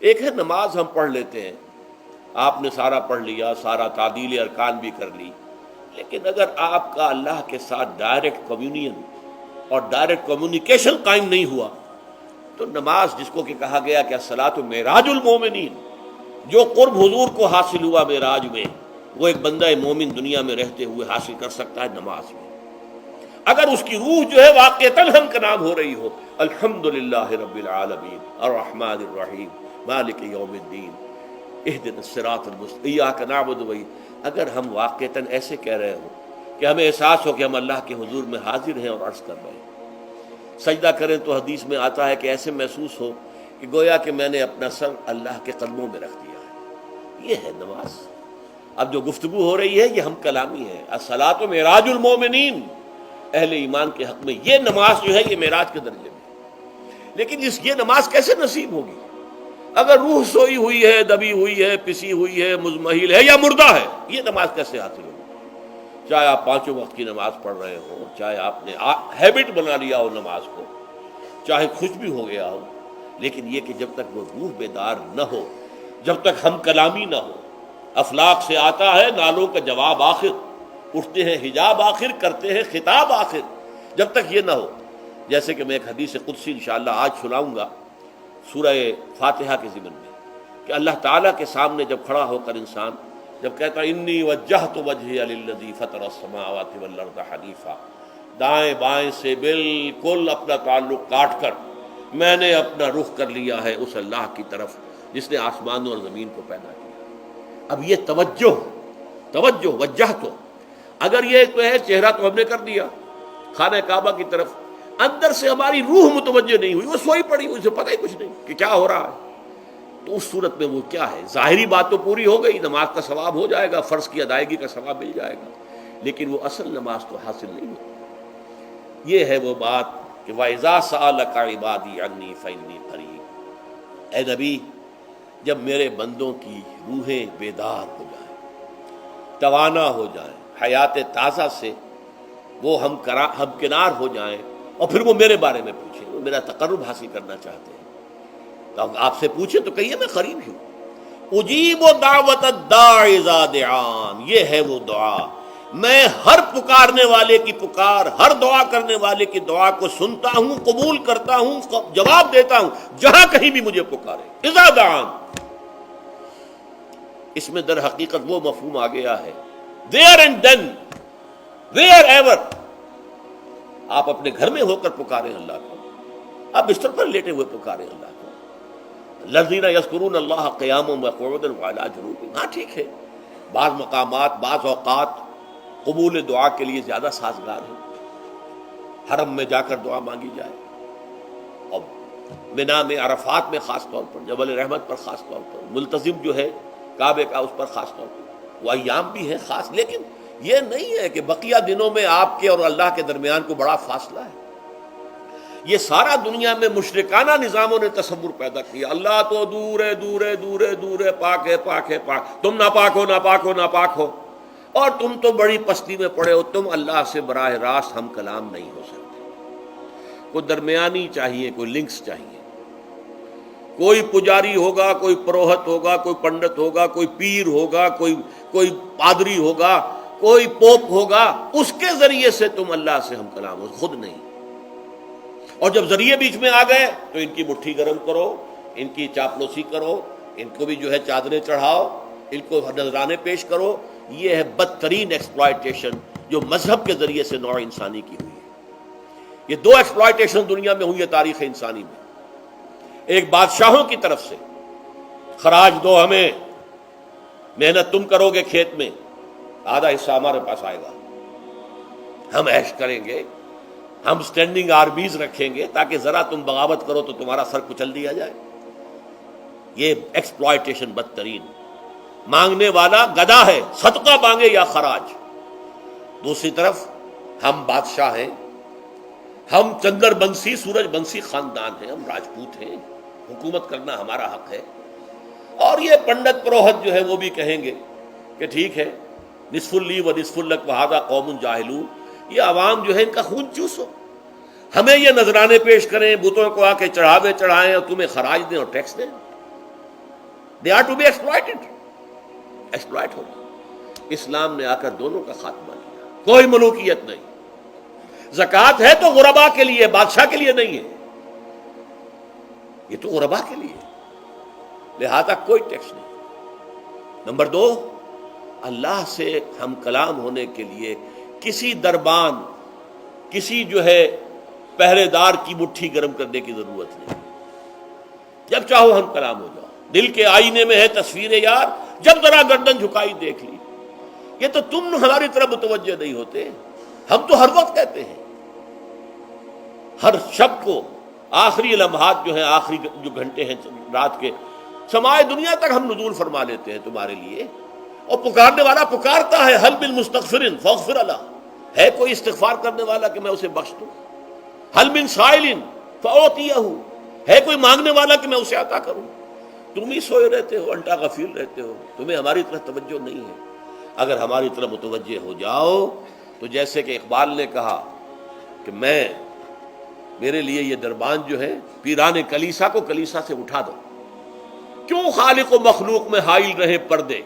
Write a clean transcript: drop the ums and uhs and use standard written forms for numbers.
ایک ہے نماز ہم پڑھ لیتے ہیں، آپ نے سارا پڑھ لیا، سارا تعدیل ارکان بھی کر لی، لیکن اگر آپ کا اللہ کے ساتھ ڈائریکٹ کمیونین اور ڈائریکٹ کمیونیکیشن قائم نہیں ہوا تو نماز، جس کو کہ کہا گیا کہ الصلاۃ معراج المومنین، جو قرب حضور کو حاصل ہوا معراج میں، وہ ایک بندہ مومن دنیا میں رہتے ہوئے حاصل کر سکتا ہے نماز میں، اگر اس کی روح جو ہے واقعتاً ہم کا نام ہو رہی ہو، الحمدللہ رب العالمین الرحمن الرحیم مالک یوم الدین اہدنا الصراط المستقیم ایاک نعبد و اگر ہم واقعتاً ایسے کہہ رہے ہوں کہ ہمیں احساس ہو کہ ہم اللہ کے حضور میں حاضر ہیں اور عرض کر رہے ہیں، سجدہ کریں تو حدیث میں آتا ہے کہ ایسے محسوس ہو کہ گویا کہ میں نے اپنا سر اللہ کے قدموں میں رکھ دیا ہے، یہ ہے نماز۔ اب جو گفتگو ہو رہی ہے یہ ہم کلامی ہے، الصلاۃ معراج المومنین، اہل ایمان کے حق میں یہ نماز جو ہے یہ معراج کے درجے میں، لیکن یہ نماز کیسے نصیب ہوگی اگر روح سوئی ہوئی ہے، دبی ہوئی ہے، پسی ہوئی ہے، مزمحل ہے یا مردہ ہے؟ یہ نماز کیسے حاصل ہوگی؟ چاہے آپ پانچوں وقت کی نماز پڑھ رہے ہو، چاہے آپ نے ہیبٹ بنا لیا ہو نماز کو، چاہے خوش بھی ہو گیا ہو، لیکن یہ کہ جب تک وہ روح بیدار نہ ہو، جب تک ہم کلامی نہ ہو، افلاق سے آتا ہے نالوں کا جواب آخر، اٹھتے ہیں حجاب آخر، کرتے ہیں خطاب آخر، جب تک یہ نہ ہو، جیسے کہ میں ایک حدیث قدسی انشاءاللہ آج سناؤں گا سورہ فاتحہ کے ضمن میں، کہ اللہ تعالیٰ کے سامنے جب کھڑا ہو کر انسان جب کہتا ہے انی وجہت وجہی للذی فطر السماوات والارض حنیفا، دائیں بائیں سے بالکل اپنا تعلق کاٹ کر میں نے اپنا رخ کر لیا ہے اس اللہ کی طرف جس نے آسمانوں اور زمین کو پیدا کیا۔ اب یہ توجہ وجہت ہو، اگر یہ تو ہے چہرہ تو ہم نے کر دیا خانہ کعبہ کی طرف، اندر سے ہماری روح متوجہ نہیں ہوئی، وہ سوئی پڑی ہوئی، اسے پتہ ہی کچھ نہیں کہ کیا ہو رہا ہے، تو اس صورت میں وہ کیا ہے؟ ظاہری بات تو پوری ہو گئی، نماز کا ثواب ہو جائے گا، فرض کی ادائیگی کا ثواب مل جائے گا، لیکن وہ اصل نماز تو حاصل نہیں ہوتی۔ یہ ہے وہ بات کہ وَإِذَا سَأَلَكَ عِبَادِي عَنِّي فَإِنِّي قَرِيبٌ، اے نبی جب میرے بندوں کی روحیں بیدار ہو جائیں، توانا ہو جائیں، حیات تازہ سے وہ ہم کنار ہو جائیں، اور پھر وہ میرے بارے میں پوچھیں، وہ میرا تقرب حاصل کرنا چاہتے ہیں، تو آپ سے پوچھیں تو کہیے میں قریب ہی ہوں، اجیب دعوت الداع اذا دعان، یہ ہے وہ دعا، میں ہر پکارنے والے کی پکار، ہر دعا کرنے والے کی دعا کو سنتا ہوں، قبول کرتا ہوں، جواب دیتا ہوں جہاں کہیں بھی مجھے پکارے، اذا دعان۔ اس میں در حقیقت وہ مفہوم آ گیا ہے there and then wherever، آپ اپنے گھر میں ہو کر پکاریں اللہ کو، آپ بستر پر لیٹے ہوئے پکاریں اللہ کو، الذین یذکرون اللہ قیاما وقعودا وعلی جنوبہم، ہاں ٹھیک ہے، بعض مقامات بعض اوقات قبول دعا کے لیے زیادہ سازگار ہیں، حرم میں جا کر دعا مانگی جائے، اور منا میں، عرفات میں خاص طور پر، جبل رحمت پر خاص طور پر، ملتزم جو ہے کعبے کا اس پر خاص طور پر، وہ ایام بھی ہیں خاص، لیکن یہ نہیں ہے کہ بقیہ دنوں میں آپ کے اور اللہ کے درمیان کو بڑا فاصلہ ہے۔ یہ سارا دنیا میں مشرکانہ نظاموں نے تصور پیدا کیا، اللہ تو دور ہے دور ہے دور ہے دور ہے، پاک ہے پاک ہے پاک، تم ناپاک ہو ناپاک ہو ناپاک ہو، اور تم تو بڑی پستی میں پڑے ہو، تم اللہ سے براہ راست ہم کلام نہیں ہو سکتے۔ کوئی درمیانی چاہیے، کوئی لنکس چاہیے، کوئی پجاری ہوگا، کوئی پروہت ہوگا، کوئی پنڈت ہوگا، کوئی پیر ہوگا، کوئی پادری ہوگا، کوئی پوپ ہوگا، اس کے ذریعے سے تم اللہ سے ہم کلام ہو، خود نہیں۔ اور جب ذریعے بیچ میں آ گئے تو ان کی مٹھی گرم کرو، ان کی چاپلوسی کرو، ان کو بھی جو ہے چادریں چڑھاؤ، ان کو نذرانے پیش کرو، یہ ہے بدترین ایکسپلائٹیشن جو مذہب کے ذریعے سے نوع انسانی کی ہوئی ہے۔ یہ دو ایکسپلائٹیشن دنیا میں ہوئی ہے تاریخ انسانی میں، ایک بادشاہوں کی طرف سے خراج دو ہمیں، محنت تم کرو گے کھیت میں، آدھا حصہ ہمارے پاس آئے گا، ہم عیش کریں گے، ہم سٹینڈنگ آرمیز رکھیں گے تاکہ ذرا تم بغاوت کرو تو تمہارا سر کچل دیا جائے۔ یہ ایکسپلائٹیشن بدترین، مانگنے والا گدھا ہے، صدقہ مانگے یا خراج۔ دوسری طرف ہم بادشاہ ہیں، ہم چندر بنسی سورج بنسی خاندان ہیں، ہم راجپوت ہیں، حکومت کرنا ہمارا حق ہے، اور یہ پنڈت پروہت جو ہے وہ بھی کہیں گے کہ ٹھیک ہے، نصف لی و نصف لک وہذا قوم جاہلون، یہ عوام جو ہے ان کا خون چوسو، ہمیں یہ نذرانے پیش کریں، بتوں کو آ کے چڑھاوے چڑھائیں اور تمہیں خراج دیں اور ٹیکس دیں۔ They are to be exploited, exploit ہو رہا۔ اسلام نے آ کر دونوں کا خاتمہ کیا، کوئی ملوکیت نہیں۔ زکوٰۃ ہے تو غربا کے لیے، بادشاہ کے لیے نہیں ہے، یہ تو غربا کے لیے، لہذا کوئی ٹیکس نہیں۔ نمبر 2، اللہ سے ہم کلام ہونے کے لیے کسی دربان، کسی جو ہے پہرے دار کی مٹھی گرم کرنے کی ضرورت نہیں، جب چاہو ہم کلام ہو جاؤ۔ دل کے آئینے میں ہے تصویر یار، جب ذرا گردن جھکائی دیکھ لی۔ یہ تو تم ہماری طرف متوجہ نہیں ہوتے، ہم تو ہر وقت کہتے ہیں، ہر شب کو آخری لمحات جو ہیں، آخری جو گھنٹے ہیں رات کے، سمائے دنیا تک ہم نزول فرما لیتے ہیں تمہارے لیے، اور پکارنے والا پکارتا ہے، حل من مستغفر فاغفر له، ہے کوئی استغفار کرنے والا کہ میں اسے بخش دوں؟ حل من سائل فاعطیہ، ہے کوئی مانگنے والا کہ میں اسے عطا کروں؟ تم ہی سوئے رہتے ہو، انٹا غفیر رہتے ہو، تمہیں ہماری طرف توجہ نہیں ہے۔ اگر ہماری طرف متوجہ ہو جاؤ تو جیسے کہ اقبال نے کہا کہ میرے لیے یہ دربان جو ہے، پیران کلیسا کو کلیسا سے اٹھا دو، کیوں خالق و مخلوق میں حائل رہے پردے،